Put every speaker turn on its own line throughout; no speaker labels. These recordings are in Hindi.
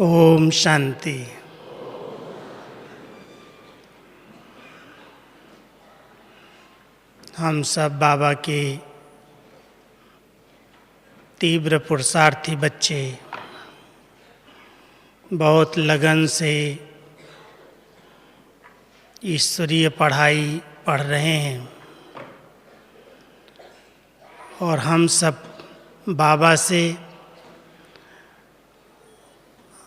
ओम शांति। हम सब बाबा के तीव्र पुरुषार्थी बच्चे बहुत लगन से ईश्वरीय पढ़ाई पढ़ रहे हैं और हम सब बाबा से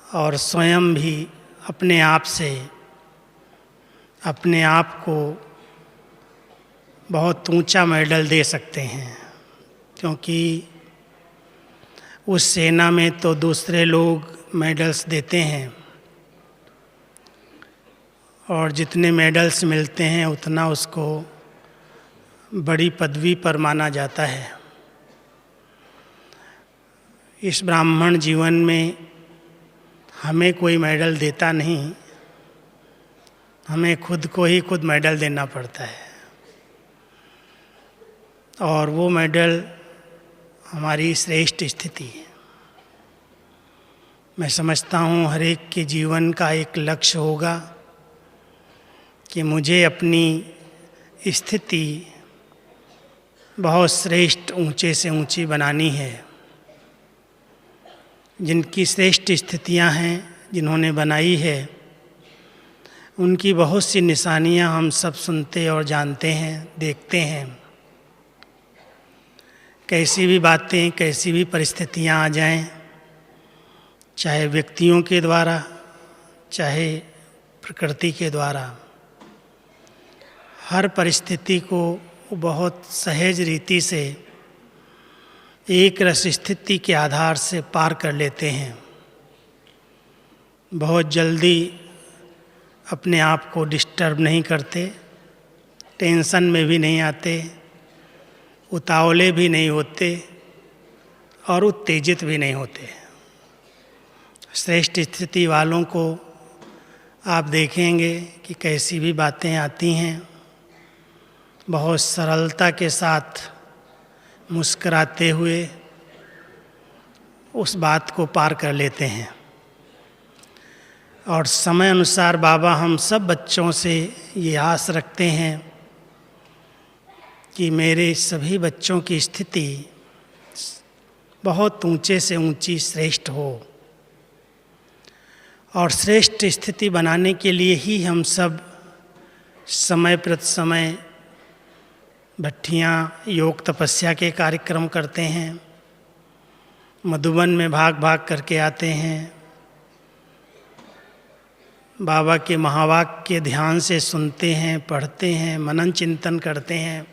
और स्वयं भी अपने आप से अपने आप को बहुत ऊंचा मेडल दे सकते हैं, क्योंकि उस सेना में तो दूसरे लोग मेडल्स देते हैं और जितने मेडल्स मिलते हैं उतना उसको बड़ी पदवी पर माना जाता है। इस ब्राह्मण जीवन में हमें कोई मेडल देता नहीं, हमें खुद को ही खुद मेडल देना पड़ता है और वो मेडल हमारी श्रेष्ठ स्थिति है। मैं समझता हूँ हर एक के जीवन का एक लक्ष्य होगा कि मुझे अपनी स्थिति बहुत श्रेष्ठ ऊंचे से ऊंची बनानी है। जिनकी श्रेष्ठ स्थितियां हैं, जिन्होंने बनाई है, उनकी बहुत सी निशानियां हम सब सुनते और जानते हैं, देखते हैं। कैसी भी बातें, कैसी भी परिस्थितियां आ जाएं, चाहे व्यक्तियों के द्वारा, चाहे प्रकृति के द्वारा, हर परिस्थिति को बहुत सहज रीति से एक रस स्थिति के आधार से पार कर लेते हैं। बहुत जल्दी अपने आप को डिस्टर्ब नहीं करते, टेंशन में भी नहीं आते, उतावले भी नहीं होते और उत्तेजित भी नहीं होते। श्रेष्ठ स्थिति वालों को आप देखेंगे कि कैसी भी बातें आती हैं, बहुत सरलता के साथ मुस्कुराते हुए उस बात को पार कर लेते हैं। और समय अनुसार बाबा हम सब बच्चों से ये आस रखते हैं कि मेरे सभी बच्चों की स्थिति बहुत ऊंचे से ऊंची श्रेष्ठ हो। और श्रेष्ठ स्थिति बनाने के लिए ही हम सब समय प्रति समय भट्ठियाँ योग तपस्या के कार्यक्रम करते हैं, मधुबन में भाग भाग करके आते हैं, बाबा के महावाक्य ध्यान से सुनते हैं, पढ़ते हैं, मनन चिंतन करते हैं।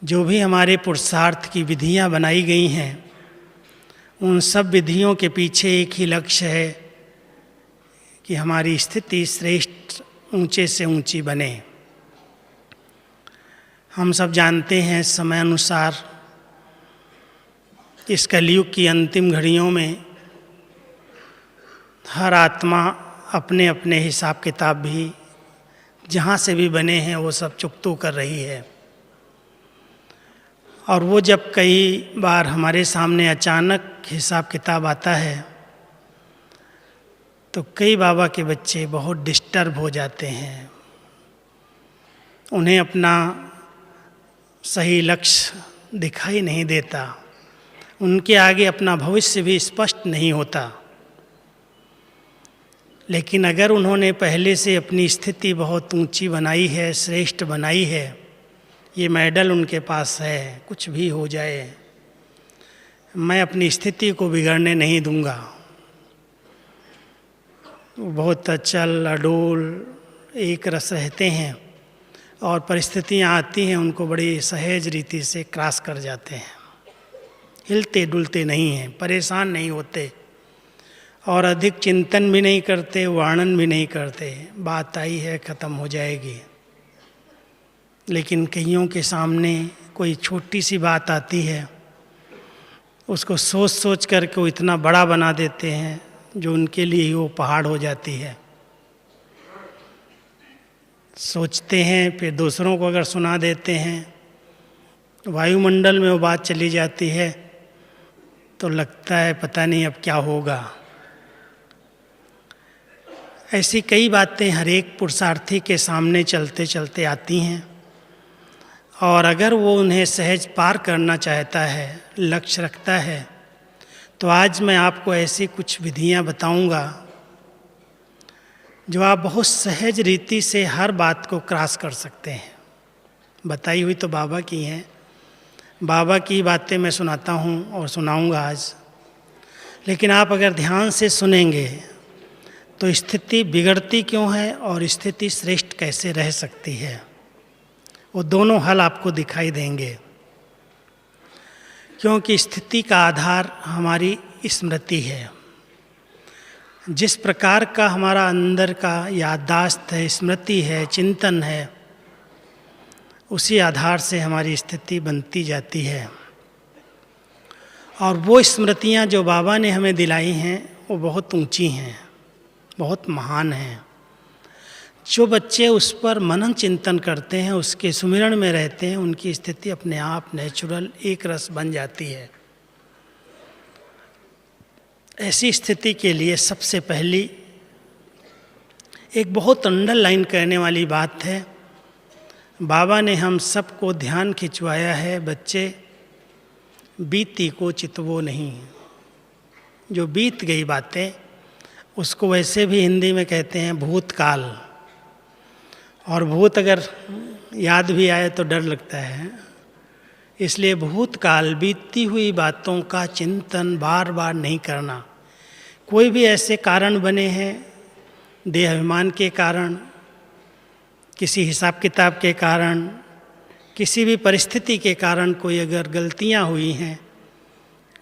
जो भी हमारे पुरुषार्थ की विधियाँ बनाई गई हैं, उन सब विधियों के पीछे एक ही लक्ष्य है कि हमारी स्थिति श्रेष्ठ ऊंचे से ऊंची बने। हम सब जानते हैं समय अनुसार इस कलयुग की अंतिम घड़ियों में हर आत्मा अपने अपने हिसाब किताब भी जहाँ से भी बने हैं वो सब चुकतू कर रही है। और वो जब कई बार हमारे सामने अचानक हिसाब किताब आता है तो कई बाबा के बच्चे बहुत डिस्टर्ब हो जाते हैं। उन्हें अपना सही लक्ष्य दिखाई नहीं देता, उनके आगे अपना भविष्य भी स्पष्ट नहीं होता। लेकिन अगर उन्होंने पहले से अपनी स्थिति बहुत ऊंची बनाई है, श्रेष्ठ बनाई है, ये मेडल उनके पास है, कुछ भी हो जाए मैं अपनी स्थिति को बिगड़ने नहीं दूंगा। बहुत अचल अडोल एक रस रहते हैं और परिस्थितियाँ आती हैं उनको बड़ी सहज रीति से क्रॉस कर जाते हैं, हिलते डुलते नहीं हैं, परेशान नहीं होते और अधिक चिंतन भी नहीं करते, वर्णन भी नहीं करते। बात आई है, ख़त्म हो जाएगी। लेकिन कईयों के सामने कोई छोटी सी बात आती है, उसको सोच सोच करके वो इतना बड़ा बना देते हैं जो उनके लिए ही वो पहाड़ हो जाती है। सोचते हैं, फिर दूसरों को अगर सुना देते हैं, वायुमंडल में वो बात चली जाती है तो लगता है पता नहीं अब क्या होगा। ऐसी कई बातें हर एक पुरुषार्थी के सामने चलते चलते आती हैं, और अगर वो उन्हें सहज पार करना चाहता है, लक्ष्य रखता है, तो आज मैं आपको ऐसी कुछ विधियां बताऊंगा जो आप बहुत सहज रीति से हर बात को क्रॉस कर सकते हैं। बताई हुई तो बाबा की हैं, बाबा की बातें मैं सुनाता हूँ और सुनाऊंगा आज, लेकिन आप अगर ध्यान से सुनेंगे तो स्थिति बिगड़ती क्यों है और स्थिति श्रेष्ठ कैसे रह सकती है, वो दोनों हल आपको दिखाई देंगे। क्योंकि स्थिति का आधार हमारी स्मृति है। जिस प्रकार का हमारा अंदर का याददाश्त है, स्मृति है, चिंतन है, उसी आधार से हमारी स्थिति बनती जाती है। और वो स्मृतियाँ जो बाबा ने हमें दिलाई हैं वो बहुत ऊंची हैं, बहुत महान हैं। जो बच्चे उस पर मनन चिंतन करते हैं, उसके सुमिरन में रहते हैं, उनकी स्थिति अपने आप नेचुरल एक रस बन जाती है। ऐसी स्थिति के लिए सबसे पहली एक बहुत अंडरलाइन करने वाली बात है, बाबा ने हम सबको ध्यान खिंचवाया है, बच्चे बीती को चितवो नहीं। जो बीत गई बातें, उसको वैसे भी हिंदी में कहते हैं भूतकाल, और भूत अगर याद भी आए तो डर लगता है, इसलिए भूतकाल बीती हुई बातों का चिंतन बार बार नहीं करना। कोई भी ऐसे कारण बने हैं, देहाभिमान के कारण, किसी हिसाब किताब के कारण, किसी भी परिस्थिति के कारण कोई अगर गलतियां हुई हैं,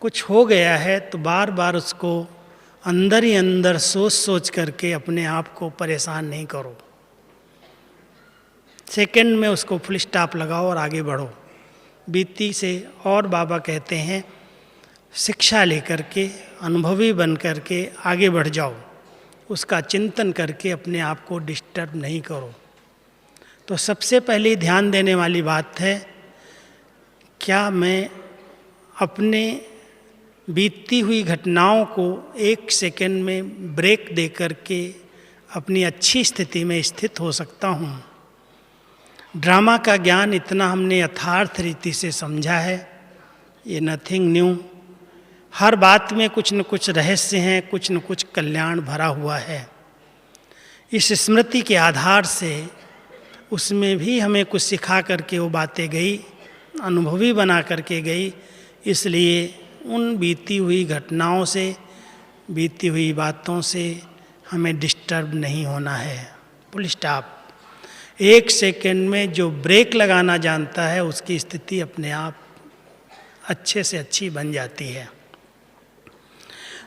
कुछ हो गया है, तो बार बार उसको अंदर ही अंदर सोच सोच करके अपने आप को परेशान नहीं करो। सेकंड में उसको फुल स्टॉप लगाओ और आगे बढ़ो बीती से। और बाबा कहते हैं शिक्षा लेकर के, अनुभवी बन करके आगे बढ़ जाओ, उसका चिंतन करके अपने आप को डिस्टर्ब नहीं करो। तो सबसे पहले ध्यान देने वाली बात है, क्या मैं अपने बीतती हुई घटनाओं को एक सेकंड में ब्रेक दे करके अपनी अच्छी स्थिति में स्थित हो सकता हूँ। ड्रामा का ज्ञान इतना हमने यथार्थ रीति से समझा है, ये नथिंग न्यू। हर बात में कुछ न कुछ रहस्य हैं, कुछ न कुछ कल्याण भरा हुआ है। इस स्मृति के आधार से उसमें भी हमें कुछ सिखा करके वो बातें गई, अनुभवी बना करके गई। इसलिए उन बीती हुई घटनाओं से, बीती हुई बातों से हमें डिस्टर्ब नहीं होना है। Full stop. एक सेकंड में जो ब्रेक लगाना जानता है, उसकी स्थिति अपने आप अच्छे से अच्छी बन जाती है।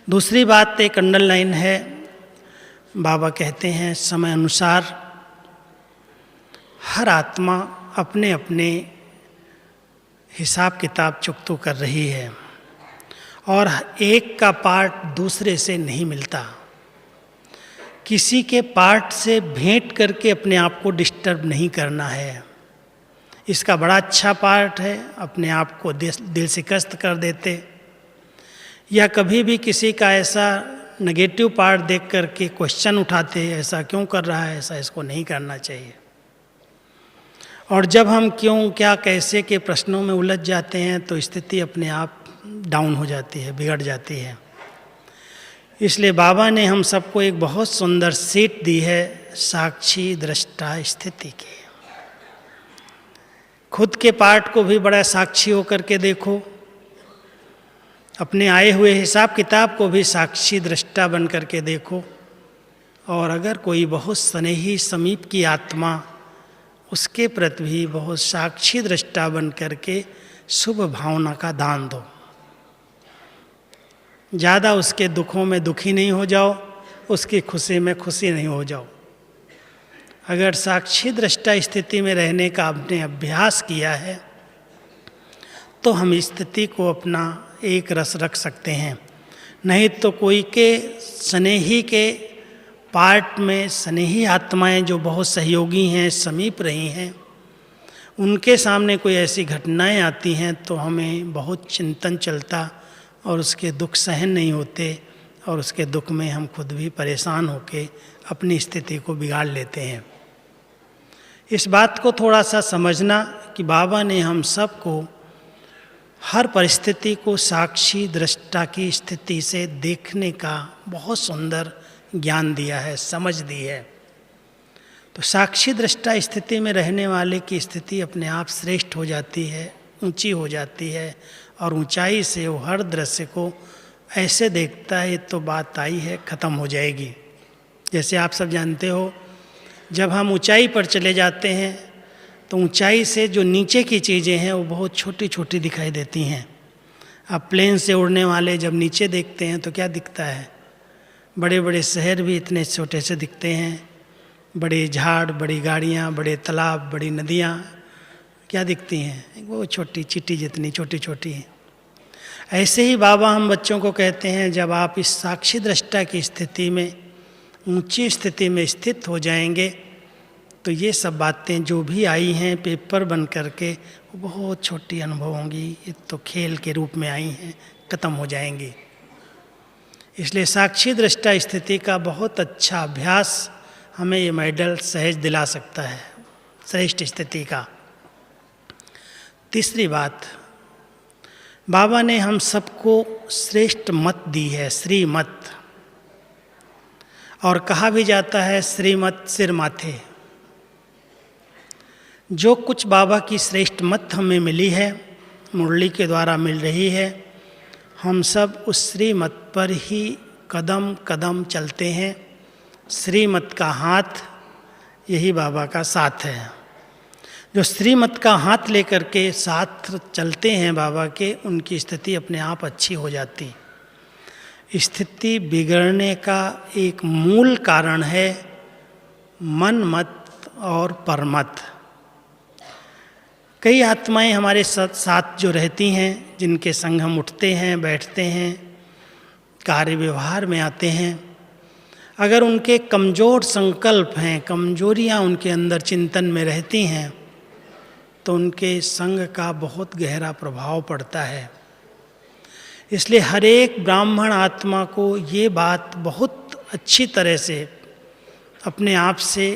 दूसरी बात एक अंडरलाइन है, बाबा कहते हैं समय अनुसार हर आत्मा अपने अपने हिसाब किताब चुकतो कर रही है, और एक का पार्ट दूसरे से नहीं मिलता। किसी के पार्ट से भेंट करके अपने आप को डिस्टर्ब नहीं करना है। इसका बड़ा अच्छा पार्ट है, अपने आप को दिल शिकस्त कर देते, या कभी भी किसी का ऐसा नेगेटिव पार्ट देख करके क्वेश्चन उठाते, ऐसा क्यों कर रहा है, ऐसा इसको नहीं करना चाहिए। और जब हम क्यों, क्या, कैसे के प्रश्नों में उलझ जाते हैं तो स्थिति अपने आप डाउन हो जाती है, बिगड़ जाती है। इसलिए बाबा ने हम सबको एक बहुत सुंदर सीट दी है, साक्षी दृष्टा स्थिति की। खुद के पार्ट को भी बड़ा साक्षी होकर के देखो, अपने आए हुए हिसाब किताब को भी साक्षी दृष्टा बन करके देखो। और अगर कोई बहुत स्नेही समीप की आत्मा, उसके प्रति भी बहुत साक्षी दृष्टा बन करके शुभ भावना का दान दो। ज़्यादा उसके दुखों में दुखी नहीं हो जाओ, उसकी खुशी में खुशी नहीं हो जाओ। अगर साक्षी दृष्टा स्थिति में रहने का आपने अभ्यास किया है, तो हम स्थिति को अपना एक रस रख सकते हैं। नहीं तो कोई के स्नेही के पार्ट में स्नेही आत्माएं जो बहुत सहयोगी हैं, समीप रही हैं, उनके सामने कोई ऐसी घटनाएं आती हैं तो हमें बहुत चिंतन चलता और उसके दुख सहन नहीं होते, और उसके दुख में हम खुद भी परेशान होके अपनी स्थिति को बिगाड़ लेते हैं। इस बात को थोड़ा सा समझना कि बाबा ने हम सबको हर परिस्थिति को साक्षी दृष्टा की स्थिति से देखने का बहुत सुंदर ज्ञान दिया है, समझ दी है। तो साक्षी दृष्टा स्थिति में रहने वाले की स्थिति अपने आप श्रेष्ठ हो जाती है, ऊंची हो जाती है, और ऊंचाई से वो हर दृश्य को ऐसे देखता है तो बात आई है, ख़त्म हो जाएगी। जैसे आप सब जानते हो, जब हम ऊंचाई पर चले जाते हैं तो ऊंचाई से जो नीचे की चीज़ें हैं वो बहुत छोटी छोटी दिखाई देती हैं। अब प्लेन से उड़ने वाले जब नीचे देखते हैं तो क्या दिखता है? बड़े बड़े शहर भी इतने छोटे से दिखते हैं, बड़े झाड़, बड़ी गाड़ियाँ, बड़े तालाब, बड़ी नदियाँ क्या दिखती हैं? वो छोटी चींटी जितनी छोटी छोटी हैं। ऐसे ही बाबा हम बच्चों को कहते हैं, जब आप इस साक्षी दृष्टा की स्थिति में, ऊंची स्थिति में स्थित हो जाएंगे तो ये सब बातें जो भी आई हैं पेपर बन करके वो बहुत छोटी अनुभव होंगी, ये तो खेल के रूप में आई हैं, ख़त्म हो जाएंगी। इसलिए साक्षी दृष्टा स्थिति का बहुत अच्छा अभ्यास हमें ये मेडल सहज दिला सकता है, श्रेष्ठ स्थिति का। तीसरी बात, बाबा ने हम सबको श्रेष्ठ मत दी है, श्रीमत, और कहा भी जाता है श्रीमत सिर माथे। जो कुछ बाबा की श्रेष्ठ मत हमें मिली है, मुरली के द्वारा मिल रही है, हम सब उस श्रीमत पर ही कदम कदम चलते हैं। श्रीमत का हाथ यही बाबा का साथ है। जो श्रीमत का हाथ लेकर के साथ चलते हैं बाबा के, उनकी स्थिति अपने आप अच्छी हो जाती। स्थिति बिगड़ने का एक मूल कारण है मन मत और परमत। कई आत्माएं हमारे साथ जो रहती हैं, जिनके संग हम उठते हैं, बैठते हैं, कार्य व्यवहार में आते हैं, अगर उनके कमज़ोर संकल्प हैं, कमजोरियां उनके अंदर चिंतन में रहती हैं, तो उनके संग का बहुत गहरा प्रभाव पड़ता है। इसलिए हर एक ब्राह्मण आत्मा को ये बात बहुत अच्छी तरह से अपने आप से,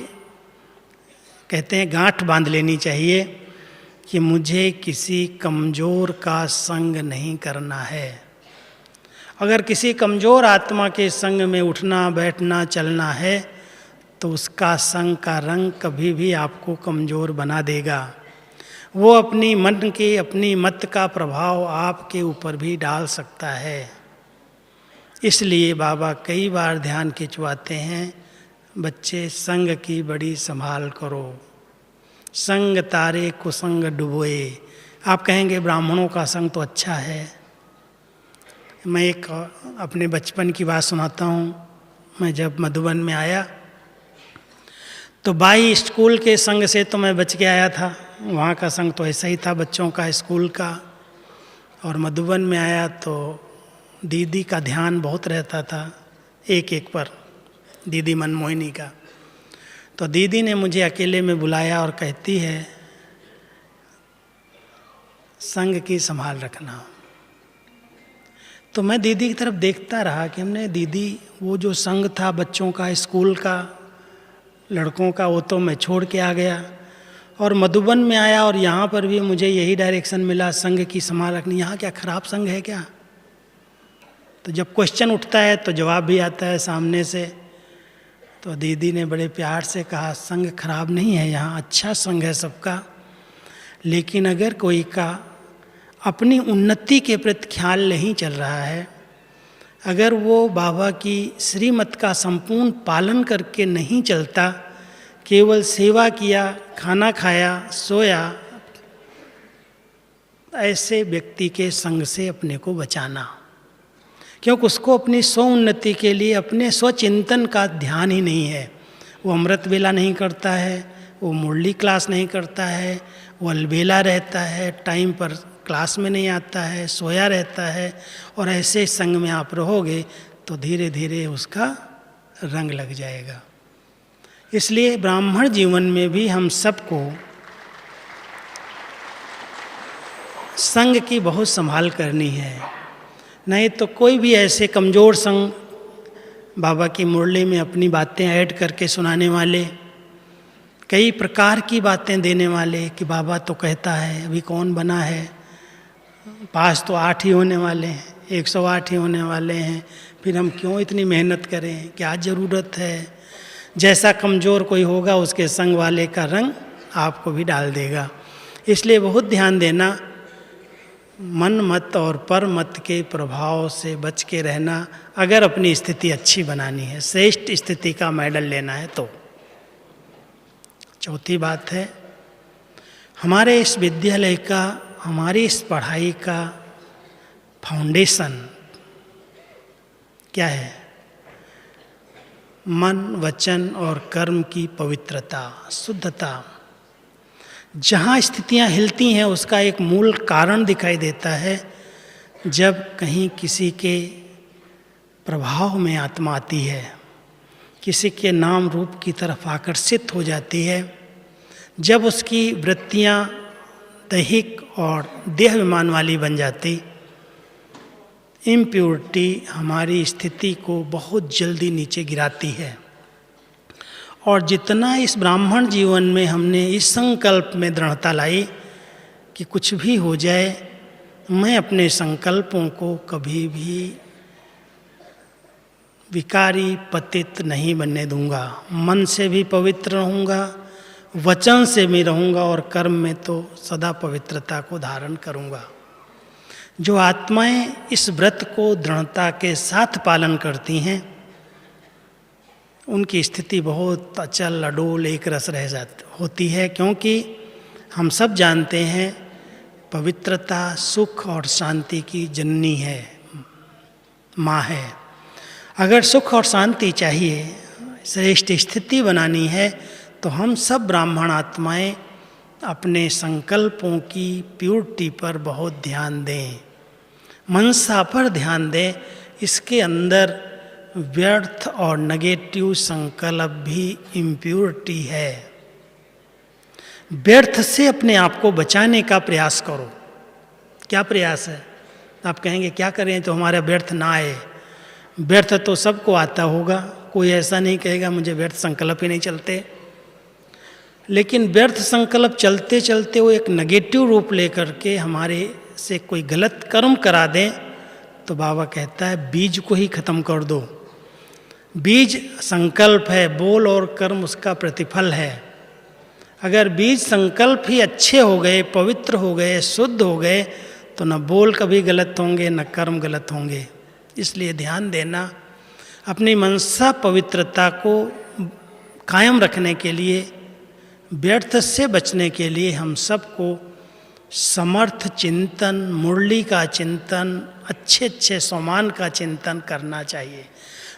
कहते हैं, गांठ बांध लेनी चाहिए कि मुझे किसी कमज़ोर का संग नहीं करना है। अगर किसी कमज़ोर आत्मा के संग में उठना, बैठना, चलना है तो उसका संग का रंग कभी भी आपको कमज़ोर बना देगा। वो अपनी मन के, अपनी मत का प्रभाव आपके ऊपर भी डाल सकता है। इसलिए बाबा कई बार ध्यान खिंचवाते हैं, बच्चे संग की बड़ी संभाल करो, संग तारे कुसंग डुबोए। आप कहेंगे ब्राह्मणों का संग तो अच्छा है। मैं एक अपने बचपन की बात सुनाता हूँ। मैं जब मधुबन में आया तो बाई स्कूल के संग से तो मैं बच के आया था। वहाँ का संग तो ऐसा ही था, बच्चों का, स्कूल का। और मधुबन में आया तो दीदी का ध्यान बहुत रहता था, एक एक पर, दीदी मनमोहिनी का। तो दीदी ने मुझे अकेले में बुलाया और कहती है, संग की संभाल रखना। तो मैं दीदी की तरफ देखता रहा कि हमने दीदी, वो जो संग था बच्चों का, स्कूल का, लड़कों का, वो तो मैं छोड़ के आ गया और मधुबन में आया और यहाँ पर भी मुझे यही डायरेक्शन मिला, संग की संभाल रखनी। यहाँ क्या खराब संग है क्या? तो जब क्वेश्चन उठता है तो जवाब भी आता है सामने से। तो दीदी ने बड़े प्यार से कहा, संग खराब नहीं है, यहाँ अच्छा संग है सबका। लेकिन अगर कोई का अपनी उन्नति के प्रति ख्याल नहीं चल रहा है, अगर वो बाबा की श्रीमत का संपूर्ण पालन करके नहीं चलता, केवल सेवा किया, खाना खाया, सोया, ऐसे व्यक्ति के संग से अपने को बचाना। क्योंकि उसको अपनी स्व उन्नति के लिए अपने स्वचिंतन का ध्यान ही नहीं है। वो अमृत वेला नहीं करता है, वो मुरली क्लास नहीं करता है, वो अलबेला रहता है, टाइम पर क्लास में नहीं आता है, सोया रहता है। और ऐसे संग में आप रहोगे तो धीरे धीरे उसका रंग लग जाएगा। इसलिए ब्राह्मण जीवन में भी हम सबको संग की बहुत संभाल करनी है। नहीं तो कोई भी ऐसे कमज़ोर संग बाबा की मुरली में अपनी बातें ऐड करके सुनाने वाले, कई प्रकार की बातें देने वाले कि बाबा तो कहता है, अभी कौन बना है, पास तो 8 ही होने वाले हैं, 108 ही होने वाले हैं, फिर हम क्यों इतनी मेहनत करें, क्या ज़रूरत है। जैसा कमज़ोर कोई होगा उसके संग वाले का रंग आपको भी डाल देगा। इसलिए बहुत ध्यान देना, मन मत और पर मत के प्रभाव से बच के रहना, अगर अपनी स्थिति अच्छी बनानी है, श्रेष्ठ स्थिति का मेडल लेना है तो। चौथी बात है, हमारे इस विद्यालय का, हमारी इस पढ़ाई का फाउंडेशन क्या है? मन, वचन और कर्म की पवित्रता, शुद्धता। जहाँ स्थितियाँ हिलती हैं उसका एक मूल कारण दिखाई देता है। जब कहीं किसी के प्रभाव में आत्मा आती है, किसी के नाम रूप की तरफ आकर्षित हो जाती है, जब उसकी वृत्तियाँ दैहिक और देहाभिमान वाली बन जाती, इम्प्योरिटी हमारी स्थिति को बहुत जल्दी नीचे गिराती है। और जितना इस ब्राह्मण जीवन में हमने इस संकल्प में दृढ़ता लाई कि कुछ भी हो जाए, मैं अपने संकल्पों को कभी भी विकारी पतित नहीं बनने दूंगा, मन से भी पवित्र रहूँगा, वचन से भी रहूँगा और कर्म में तो सदा पवित्रता को धारण करूँगा। जो आत्माएं इस व्रत को दृढ़ता के साथ पालन करती हैं, उनकी स्थिति बहुत अचल अडोल एक रस रह जाती होती है, क्योंकि हम सब जानते हैं पवित्रता सुख और शांति की जननी है, माँ है। अगर सुख और शांति चाहिए, श्रेष्ठ स्थिति बनानी है, तो हम सब ब्राह्मण आत्माएं अपने संकल्पों की प्योरिटी पर बहुत ध्यान दें, मनसा पर ध्यान दें। इसके अंदर व्यर्थ और नेगेटिव संकल्प भी इम्प्योरिटी है। व्यर्थ से अपने आप को बचाने का प्रयास करो। क्या प्रयास है? आप कहेंगे क्या करें तो हमारा व्यर्थ ना आए। व्यर्थ तो सबको आता होगा, कोई ऐसा नहीं कहेगा मुझे व्यर्थ संकल्प ही नहीं चलते। लेकिन व्यर्थ संकल्प चलते चलते वो एक नेगेटिव रूप लेकर के हमारे से कोई गलत कर्म करा दें, तो बाबा कहता है बीज को ही खत्म कर दो। बीज संकल्प है, बोल और कर्म उसका प्रतिफल है। अगर बीज संकल्प ही अच्छे हो गए, पवित्र हो गए, शुद्ध हो गए, तो न बोल कभी गलत होंगे न कर्म गलत होंगे। इसलिए ध्यान देना, अपनी मनसा पवित्रता को कायम रखने के लिए, व्यर्थ से बचने के लिए हम सबको समर्थ चिंतन, मुरली का चिंतन, अच्छे अच्छे सोमान का चिंतन करना चाहिए।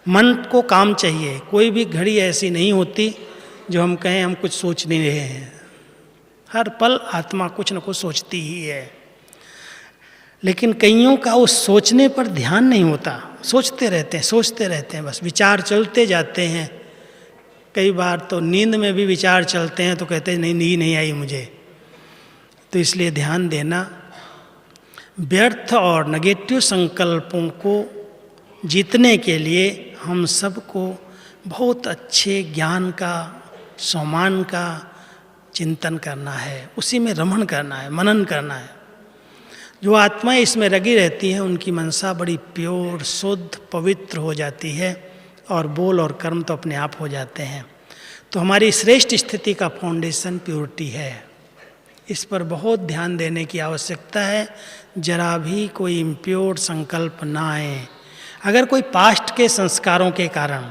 मन को काम चाहिए। कोई भी घड़ी ऐसी नहीं होती जो हम कहें हम कुछ सोच नहीं रहे हैं। हर पल आत्मा कुछ न कुछ सोचती ही है। लेकिन कईयों का उस सोचने पर ध्यान नहीं होता, सोचते रहते हैं, बस विचार चलते जाते हैं। कई बार तो नींद में भी विचार चलते हैं तो कहते हैं नहीं, नींद नहीं आई मुझे। तो इसलिए ध्यान देना, व्यर्थ और नेगेटिव संकल्पों को जीतने के लिए हम सबको बहुत अच्छे ज्ञान का, सम्मान का चिंतन करना है, उसी में रमण करना है, मनन करना है। जो आत्माएं इसमें लगी रहती हैं उनकी मनसा बड़ी प्योर, शुद्ध, पवित्र हो जाती है और बोल और कर्म तो अपने आप हो जाते हैं। तो हमारी श्रेष्ठ स्थिति का फाउंडेशन प्योरिटी है। इस पर बहुत ध्यान देने की आवश्यकता है। जरा भी कोई इम्प्योर संकल्प ना आए। अगर कोई पास्ट के संस्कारों के कारण,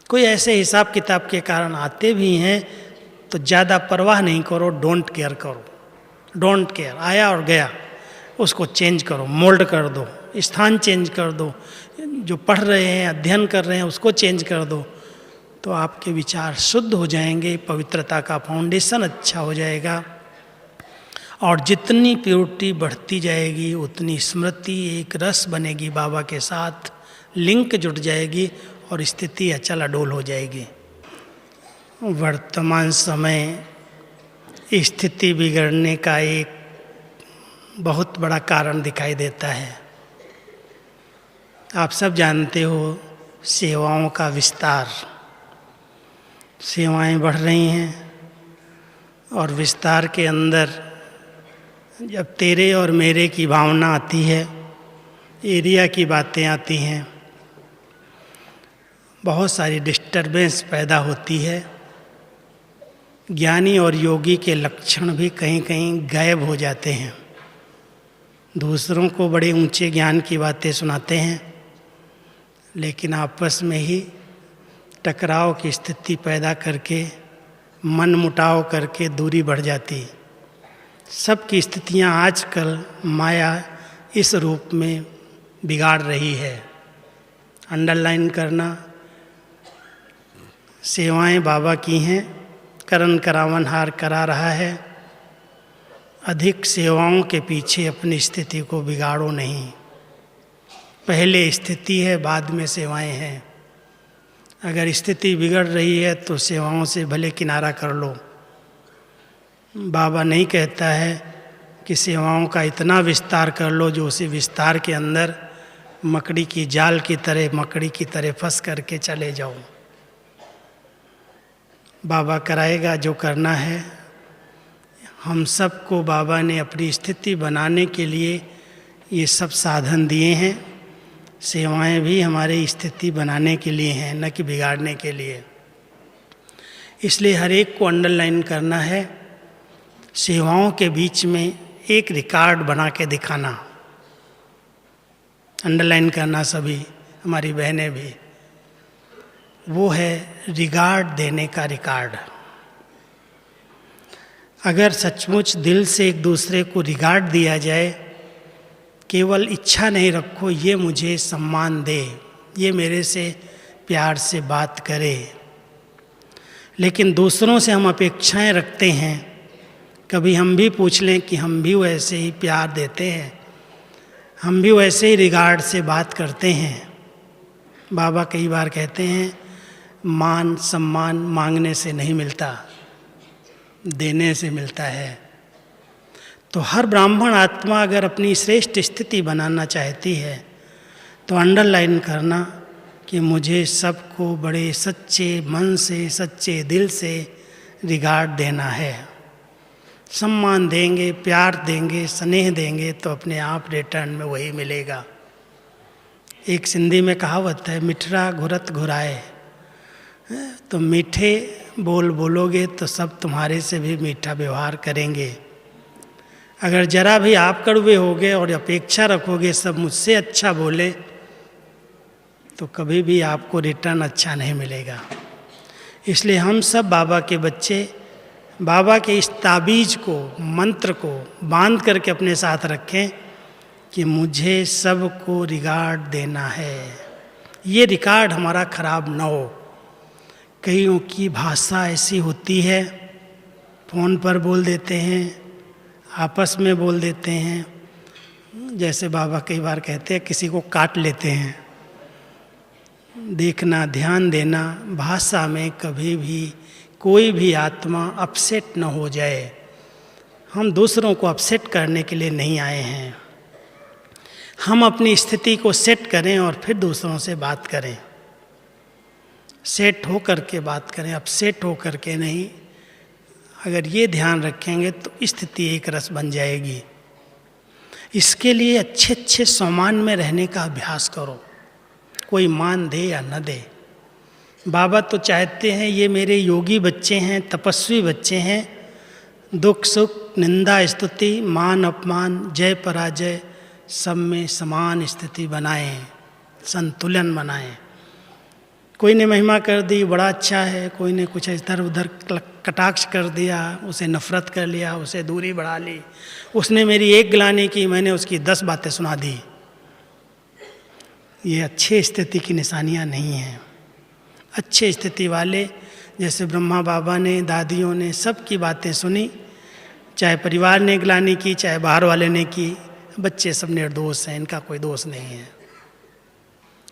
कोई ऐसे हिसाब किताब के कारण आते भी हैं, तो ज़्यादा परवाह नहीं करो, डोंट केयर करो। डोंट केयर, आया और गया, उसको चेंज करो, मोल्ड कर दो, स्थान चेंज कर दो, जो पढ़ रहे हैं, अध्ययन कर रहे हैं उसको चेंज कर दो, तो आपके विचार शुद्ध हो जाएंगे, पवित्रता का फाउंडेशन अच्छा हो जाएगा। और जितनी प्योरिटी बढ़ती जाएगी उतनी स्मृति एक रस बनेगी, बाबा के साथ लिंक जुट जाएगी और स्थिति अचल अडोल हो जाएगी। वर्तमान समय स्थिति बिगड़ने का एक बहुत बड़ा कारण दिखाई देता है। आप सब जानते हो सेवाओं का विस्तार। सेवाएं बढ़ रही हैं और विस्तार के अंदर जब तेरे और मेरे की भावना आती है, एरिया की बातें आती हैं, बहुत सारी डिस्टरबेंस पैदा होती है। ज्ञानी और योगी के लक्षण भी कहीं कहीं गायब हो जाते हैं। दूसरों को बड़े ऊंचे ज्ञान की बातें सुनाते हैं, लेकिन आपस में ही टकराव की स्थिति पैदा करके, मन मुटाव करके दूरी बढ़ जाती। सबकी स्थितियां आजकल माया इस रूप में बिगाड़ रही है। अंडरलाइन करना, सेवाएं बाबा की हैं, करन करावन हार करा रहा है। अधिक सेवाओं के पीछे अपनी स्थिति को बिगाड़ो नहीं। पहले स्थिति है, बाद में सेवाएं हैं। अगर स्थिति बिगड़ रही है तो सेवाओं से भले किनारा कर लो। बाबा नहीं कहता है कि सेवाओं का इतना विस्तार कर लो जो उसी विस्तार के अंदर मकड़ी की जाल की तरह, मकड़ी की तरह फंस करके चले जाओ। बाबा कराएगा जो करना है। हम सबको बाबा ने अपनी स्थिति बनाने के लिए ये सब साधन दिए हैं। सेवाएं भी हमारी स्थिति बनाने के लिए हैं, न कि बिगाड़ने के लिए। इसलिए हर एक को अंडरलाइन करना है। सेवाओं के बीच में एक रिकॉर्ड बना के दिखाना, अंडरलाइन करना सभी, हमारी बहनें भी। वो है रिगार्ड देने का रिकॉर्ड। अगर सचमुच दिल से एक दूसरे को रिगार्ड दिया जाए, केवल इच्छा नहीं रखो ये मुझे सम्मान दे, ये मेरे से प्यार से बात करे, लेकिन दूसरों से हम अपेक्षाएं रखते हैं। कभी हम भी पूछ लें कि हम भी वैसे ही प्यार देते हैं, हम भी वैसे ही रिगार्ड से बात करते हैं। बाबा कई बार कहते हैं मान सम्मान मांगने से नहीं मिलता, देने से मिलता है। तो हर ब्राह्मण आत्मा अगर अपनी श्रेष्ठ स्थिति बनाना चाहती है तो अंडरलाइन करना कि मुझे सबको बड़े सच्चे मन से, सच्चे दिल से रिगार्ड देना है। सम्मान देंगे, प्यार देंगे, स्नेह देंगे तो अपने आप रिटर्न में वही मिलेगा। एक सिंधी में कहावत है, मिठरा घुरत घुराए। तो मीठे बोल बोलोगे तो सब तुम्हारे से भी मीठा व्यवहार करेंगे। अगर जरा भी आप कड़वे होगे और अपेक्षा रखोगे सब मुझसे अच्छा बोले, तो कभी भी आपको रिटर्न अच्छा नहीं मिलेगा। इसलिए हम सब बाबा के बच्चे बाबा के इस ताबीज को, मंत्र को बांध करके अपने साथ रखें कि मुझे सबको रिगार्ड देना है। ये रिकॉर्ड हमारा खराब न हो। कईयों की भाषा ऐसी होती है, फ़ोन पर बोल देते हैं, आपस में बोल देते हैं। जैसे बाबा कई बार कहते हैं किसी को काट लेते हैं। देखना, ध्यान देना, भाषा में कभी भी कोई भी आत्मा अपसेट न हो जाए। हम दूसरों को अपसेट करने के लिए नहीं आए हैं। हम अपनी स्थिति को सेट करें और फिर दूसरों से बात करें। सेट हो करके बात करें, अपसेट हो करके नहीं। अगर ये ध्यान रखेंगे तो स्थिति एक रस बन जाएगी। इसके लिए अच्छे अच्छे सम्मान में रहने का अभ्यास करो, कोई मान दे या न दे। बाबा तो चाहते हैं ये मेरे योगी बच्चे हैं, तपस्वी बच्चे हैं, दुख सुख, निंदा स्तुति, मान अपमान, जय पराजय सब में समान स्थिति बनाएं, संतुलन बनाएं। कोई ने महिमा कर दी, बड़ा अच्छा है, कोई ने कुछ इधर उधर कटाक्ष कर दिया, उसे नफरत कर लिया, उसे दूरी बढ़ा ली। उसने मेरी एक गिलानी की, मैंने उसकी 10 बातें सुना दी। ये अच्छे स्थिति की निशानियाँ नहीं हैं। अच्छे स्थिति वाले, जैसे ब्रह्मा बाबा ने, दादियों ने सबकी बातें सुनी, चाहे परिवार ने गिलानी की, चाहे बाहर वाले ने की। बच्चे सब निर्दोष हैं, इनका कोई दोष नहीं है।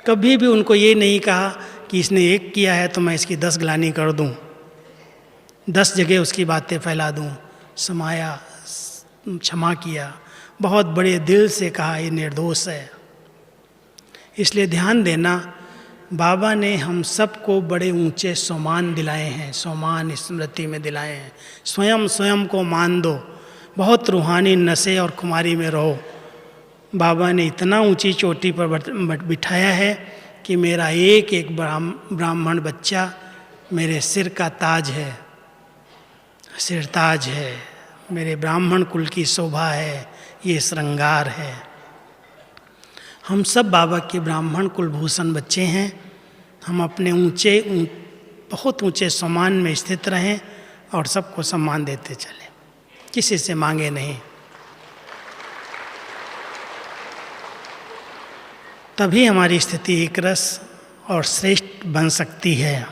कभी भी उनको ये नहीं कहा कि इसने एक किया है तो मैं इसकी 10 गिलानी कर दूं, 10 जगह उसकी बातें फैला दूं। समाया, क्षमा किया, बहुत बड़े दिल से कहा ये निर्दोष है। इसलिए ध्यान देना, बाबा ने हम सबको बड़े ऊंचे सम्मान दिलाए हैं, सम्मान स्मृति में दिलाए हैं। स्वयं स्वयं को मान दो, बहुत रूहानी नशे और खुमारी में रहो। बाबा ने इतना ऊंची चोटी पर बिठाया है कि मेरा एक एक ब्राह्मण बच्चा मेरे सिर का ताज है, सिरताज है, मेरे ब्राह्मण कुल की शोभा है, ये श्रृंगार है। हम सब बाबा के ब्राह्मण कुलभूषण बच्चे हैं। हम अपने बहुत ऊंचे सम्मान में स्थित रहें और सबको सम्मान देते चलें, किसी से मांगे नहीं। तभी हमारी स्थिति एक रस और श्रेष्ठ बन सकती है।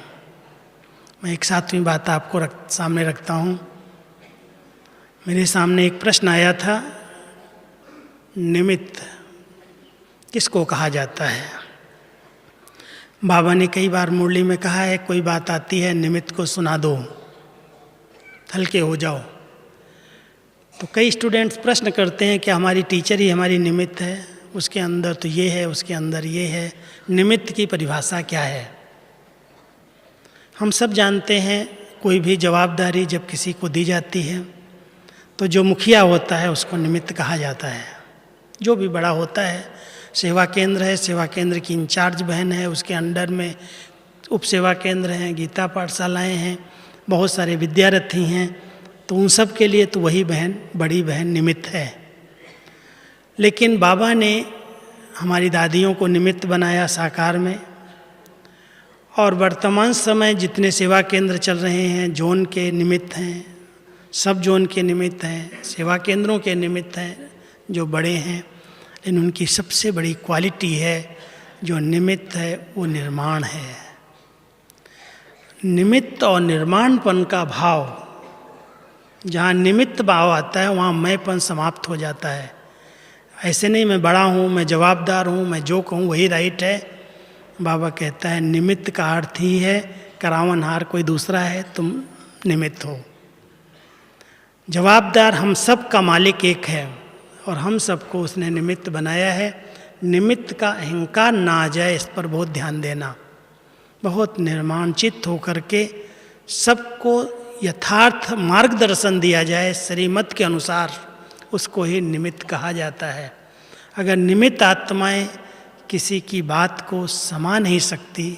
मैं एक 7वीं बात आपको सामने रखता हूँ। मेरे सामने एक प्रश्न आया था, निमित्त किसको कहा जाता है? बाबा ने कई बार मुरली में कहा है, कोई बात आती है निमित्त को सुना दो, हल्के हो जाओ। तो कई स्टूडेंट्स प्रश्न करते हैं कि हमारी टीचर ही हमारी निमित्त है, उसके अंदर तो ये है, उसके अंदर ये है। निमित्त की परिभाषा क्या है? हम सब जानते हैं, कोई भी जवाबदारी जब किसी को दी जाती है तो जो मुखिया होता है उसको निमित्त कहा जाता है। जो भी बड़ा होता है, सेवा केंद्र है, सेवा केंद्र की इंचार्ज बहन है, उसके अंडर में उप सेवा केंद्र हैं, गीता पाठशालाएँ हैं, बहुत सारे विद्यार्थी हैं, तो उन सब के लिए तो वही बहन, बड़ी बहन निमित्त है। लेकिन बाबा ने हमारी दादियों को निमित्त बनाया साकार में, और वर्तमान समय जितने सेवा केंद्र चल रहे हैं जोन के निमित्त हैं, सब जोन के निमित्त हैं, सेवा केंद्रों के निमित्त हैं जो बड़े हैं। लेकिन उनकी सबसे बड़ी क्वालिटी है जो निमित्त है, वो निर्माण है। निमित्त और निर्माणपन का भाव, जहाँ निमित्त भाव आता है वहाँ मैंपन समाप्त हो जाता है। ऐसे नहीं मैं बड़ा हूँ, मैं जवाबदार हूँ, मैं जो कहूँ वही राइट है। बाबा कहता है निमित्त का अर्थ ही है करावनहार कोई दूसरा है, तुम निमित्त हो। जवाबदार हम सब का मालिक एक है और हम सबको उसने निमित्त बनाया है। निमित्त का अहंकार ना आ जाए, इस पर बहुत ध्यान देना। बहुत निर्माणचित्त होकर के सबको यथार्थ मार्गदर्शन दिया जाए श्रीमत के अनुसार, उसको ही निमित्त कहा जाता है। अगर निमित्त आत्माएं किसी की बात को समा नहीं सकती,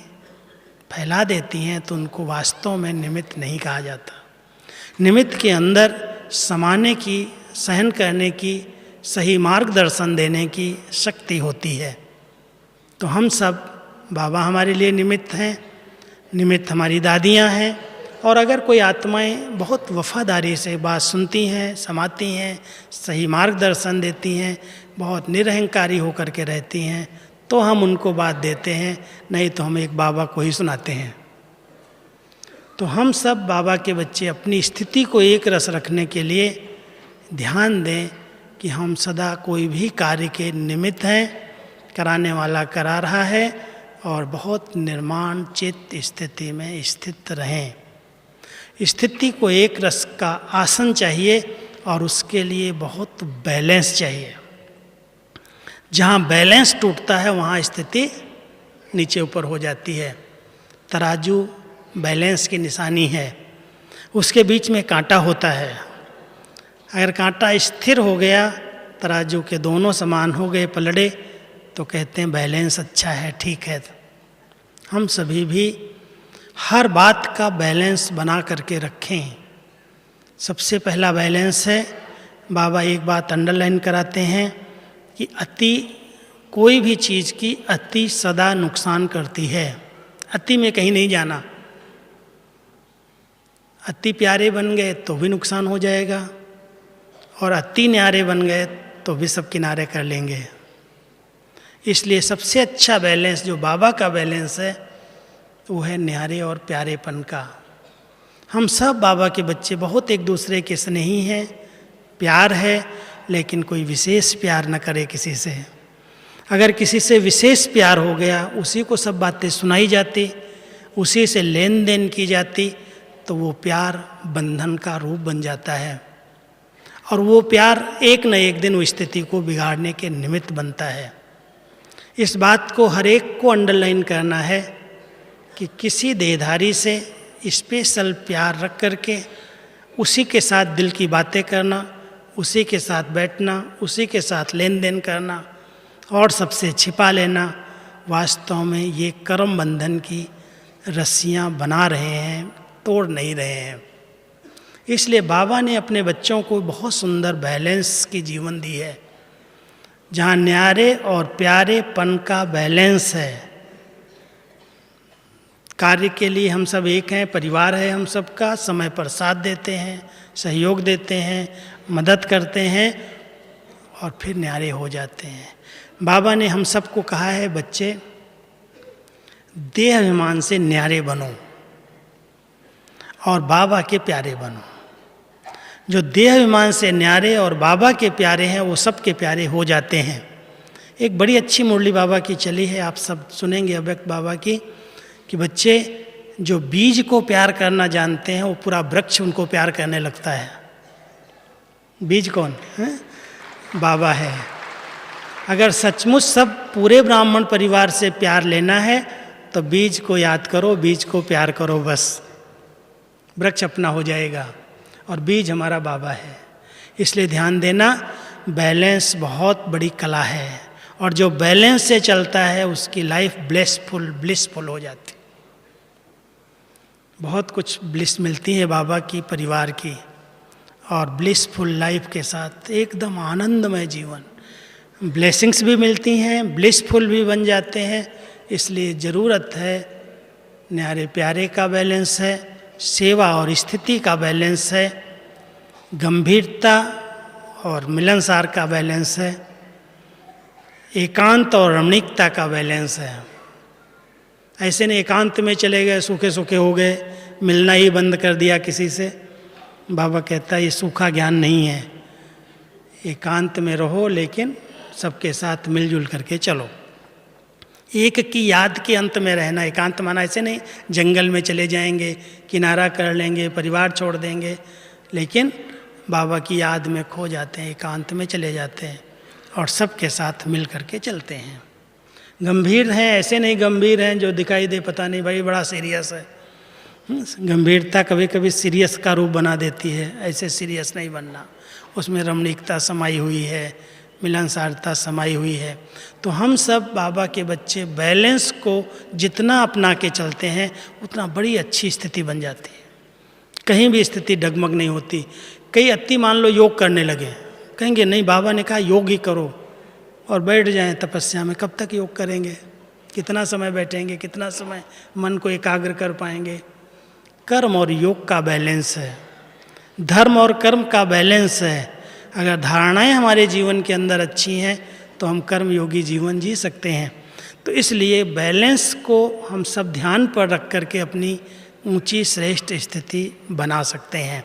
फैला देती हैं, तो उनको वास्तव में निमित्त नहीं कहा जाता। निमित्त के अंदर समाने की, सहन करने की, सही मार्गदर्शन देने की शक्ति होती है। तो हम सब, बाबा हमारे लिए निमित्त हैं, निमित्त हमारी दादियाँ हैं। और अगर कोई आत्माएं बहुत वफादारी से बात सुनती हैं, समाती हैं, सही मार्गदर्शन देती हैं, बहुत निरहंकारी होकर के रहती हैं, तो हम उनको बात देते हैं, नहीं तो हम एक बाबा को ही सुनाते हैं। तो हम सब बाबा के बच्चे अपनी स्थिति को एक रस रखने के लिए ध्यान दें कि हम सदा कोई भी कार्य के निमित्त हैं, कराने वाला करा रहा है, और बहुत निर्माण चित्त स्थिति में स्थित रहें। स्थिति को एक रस का आसन चाहिए और उसके लिए बहुत बैलेंस चाहिए। जहाँ बैलेंस टूटता है वहाँ स्थिति नीचे ऊपर हो जाती है। तराजू बैलेंस की निशानी है, उसके बीच में कांटा होता है। अगर कांटा स्थिर हो गया, तराजू के दोनों समान हो गए, पलड़े, तो कहते हैं बैलेंस अच्छा है, ठीक है। हम सभी भी हर बात का बैलेंस बना करके रखें। सबसे पहला बैलेंस है, बाबा एक बात अंडरलाइन कराते हैं कि अति, कोई भी चीज़ की अति सदा नुकसान करती है। अति में कहीं नहीं जाना। अति प्यारे बन गए तो भी नुकसान हो जाएगा, और अति न्यारे बन गए तो भी सब किनारे कर लेंगे। इसलिए सबसे अच्छा बैलेंस जो बाबा का बैलेंस है वो है न्यारे और प्यारेपन का। हम सब बाबा के बच्चे बहुत एक दूसरे के स्नेही हैं, प्यार है, लेकिन कोई विशेष प्यार न करे किसी से। अगर किसी से विशेष प्यार हो गया, उसी को सब बातें सुनाई जाती, उसी से लेन देन की जाती, तो वो प्यार बंधन का रूप बन जाता है, और वो प्यार एक न एक दिन वो स्थिति को बिगाड़ने के निमित्त बनता है। इस बात को हर एक को अंडरलाइन करना है कि किसी देहधारी से स्पेशल प्यार रख करके उसी के साथ दिल की बातें करना, उसी के साथ बैठना, उसी के साथ लेन देन करना और सबसे छिपा लेना, वास्तव में ये कर्म बंधन की रस्सियाँ बना रहे हैं, तोड़ नहीं रहे हैं। इसलिए बाबा ने अपने बच्चों को बहुत सुंदर बैलेंस की जीवन दी है, जहाँ न्यारे और प्यारेपन का बैलेंस है। कार्य के लिए हम सब एक हैं, परिवार है हम सबका, समय पर साथ देते हैं, सहयोग देते हैं, मदद करते हैं और फिर न्यारे हो जाते हैं। बाबा ने हम सबको कहा है, बच्चे देह अभिमान से न्यारे बनो और बाबा के प्यारे बनो। जो देह अभिमान से न्यारे और बाबा के प्यारे हैं वो सबके प्यारे हो जाते हैं। एक बड़ी अच्छी मुरली बाबा की चली है, आप सब सुनेंगे अव्यक्त बाबा की, कि बच्चे जो बीज को प्यार करना जानते हैं वो पूरा वृक्ष उनको प्यार करने लगता है। बीज कौन है? बाबा है। अगर सचमुच सब पूरे ब्राह्मण परिवार से प्यार लेना है तो बीज को याद करो, बीज को प्यार करो, बस वृक्ष अपना हो जाएगा। और बीज हमारा बाबा है। इसलिए ध्यान देना, बैलेंस बहुत बड़ी कला है और जो बैलेंस से चलता है उसकी लाइफ ब्लिसफुल हो जाती। बहुत कुछ ब्लिस मिलती है बाबा की, परिवार की, और ब्लिसफुल लाइफ के साथ एकदम आनंदमय जीवन, ब्लेसिंग्स भी मिलती हैं, ब्लिसफुल भी बन जाते हैं। इसलिए ज़रूरत है न्यारे प्यारे का बैलेंस है, सेवा और स्थिति का बैलेंस है, गंभीरता और मिलनसार का बैलेंस है, एकांत और रमणीकता का बैलेंस है। ऐसे नहीं एकांत में चले गए, सूखे सूखे हो गए, मिलना ही बंद कर दिया किसी से। बाबा कहता है ये सूखा ज्ञान नहीं है। एकांत में रहो लेकिन सबके साथ मिलजुल करके चलो। एक की याद के अंत में रहना। एकांत माना ऐसे नहीं जंगल में चले जाएंगे, किनारा कर लेंगे, परिवार छोड़ देंगे, लेकिन बाबा की याद में खो जाते हैं, एकांत में चले जाते हैं और सबके साथ मिल करके चलते हैं। गंभीर हैं, ऐसे नहीं गंभीर हैं जो दिखाई दे पता नहीं भाई बड़ा सीरियस है। गंभीरता कभी कभी सीरियस का रूप बना देती है, ऐसे सीरियस नहीं बनना। उसमें रमणीकता समाई हुई है, मिलनसारता समाई हुई है। तो हम सब बाबा के बच्चे बैलेंस को जितना अपना के चलते हैं उतना बड़ी अच्छी स्थिति बन जाती है। कहीं भी स्थिति डगमग नहीं होती। कई अति मान लो योग करने लगे, कहेंगे नहीं बाबा ने कहा योग ही करो, और बैठ जाएं तपस्या में। कब तक योग करेंगे? कितना समय बैठेंगे? कितना समय मन को एकाग्र कर पाएंगे? कर्म और योग का बैलेंस है, धर्म और कर्म का बैलेंस है। अगर धारणाएं हमारे जीवन के अंदर अच्छी हैं तो हम कर्म योगी जीवन जी सकते हैं। तो इसलिए बैलेंस को हम सब ध्यान पर रख करके अपनी ऊंची श्रेष्ठ स्थिति बना सकते हैं।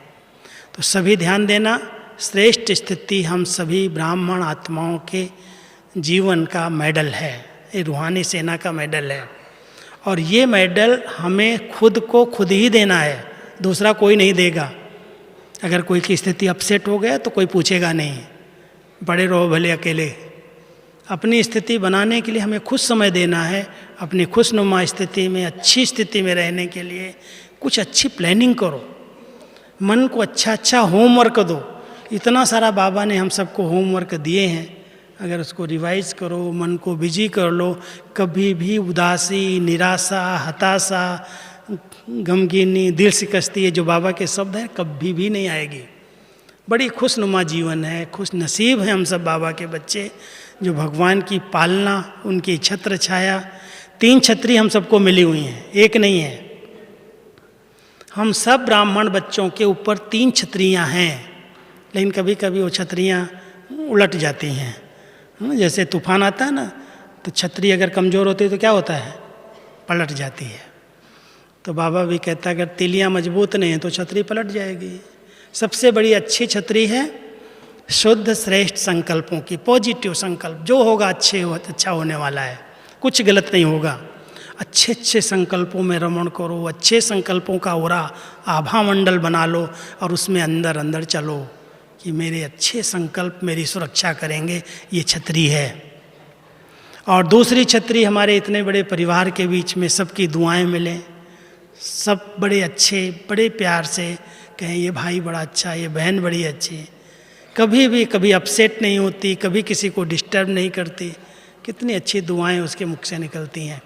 तो सभी ध्यान देना, श्रेष्ठ स्थिति हम सभी ब्राह्मण आत्माओं के जीवन का मेडल है, ये रूहानी सेना का मेडल है। और ये मेडल हमें खुद को खुद ही देना है, दूसरा कोई नहीं देगा। अगर कोई की स्थिति अपसेट हो गया तो कोई पूछेगा नहीं, बड़े रहो भले अकेले। अपनी स्थिति बनाने के लिए हमें खुद समय देना है। अपनी खुशनुमा स्थिति में, अच्छी स्थिति में रहने के लिए कुछ अच्छी प्लानिंग करो, मन को अच्छा होमवर्क दो। इतना सारा बाबा ने हम सबको होमवर्क दिए हैं, अगर उसको रिवाइज करो, मन को बिजी कर लो, कभी भी उदासी, निराशा, हताशा, गमगीनी, दिल शिकस्ती, ये जो बाबा के शब्द हैं कभी भी नहीं आएगी। बड़ी खुशनुमा जीवन है, खुश नसीब हैं हम सब बाबा के बच्चे, जो भगवान की पालना, उनकी छत्र छाया, 3 छतरी हम सबको मिली हुई हैं, एक नहीं है। हम सब ब्राह्मण बच्चों के ऊपर 3 छतरियाँ हैं, लेकिन कभी कभी वो छतरियाँ उलट जाती हैं। जैसे तूफान आता है ना, तो छतरी अगर कमज़ोर होती है तो क्या होता है? पलट जाती है। तो बाबा भी कहता है अगर तीलियाँ मजबूत नहीं हैं तो छतरी पलट जाएगी। सबसे बड़ी अच्छी छतरी है शुद्ध श्रेष्ठ संकल्पों की, पॉजिटिव संकल्प। जो होगा अच्छा होने वाला है, कुछ गलत नहीं होगा। अच्छे अच्छे संकल्पों में रमण करो, अच्छे संकल्पों का ओरा आभा मंडल बना लो और उसमें अंदर अंदर चलो कि मेरे अच्छे संकल्प मेरी सुरक्षा करेंगे, ये छतरी है। और दूसरी छतरी हमारे इतने बड़े परिवार के बीच में सबकी दुआएं मिलें, सब बड़े अच्छे बड़े प्यार से कहें ये भाई बड़ा अच्छा, ये बहन बड़ी अच्छी, कभी अपसेट नहीं होती, कभी किसी को डिस्टर्ब नहीं करती, कितनी अच्छी दुआएं उसके मुख से निकलती हैं।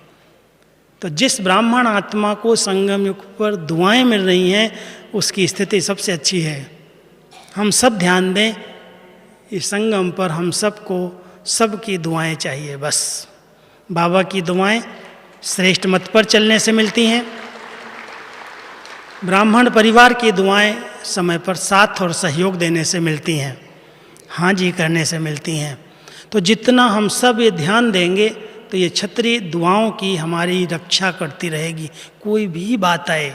तो जिस ब्राह्मण आत्मा को संगम युग पर दुआएं मिल रही हैं उसकी स्थिति सबसे अच्छी है। हम सब ध्यान दें, इस संगम पर हम सबको सबकी दुआएं चाहिए। बस बाबा की दुआएं श्रेष्ठ मत पर चलने से मिलती हैं, ब्राह्मण परिवार की दुआएं समय पर साथ और सहयोग देने से मिलती हैं, हाँ जी करने से मिलती हैं। तो जितना हम सब ये ध्यान देंगे तो ये छतरी दुआओं की हमारी रक्षा करती रहेगी। कोई भी बात आए,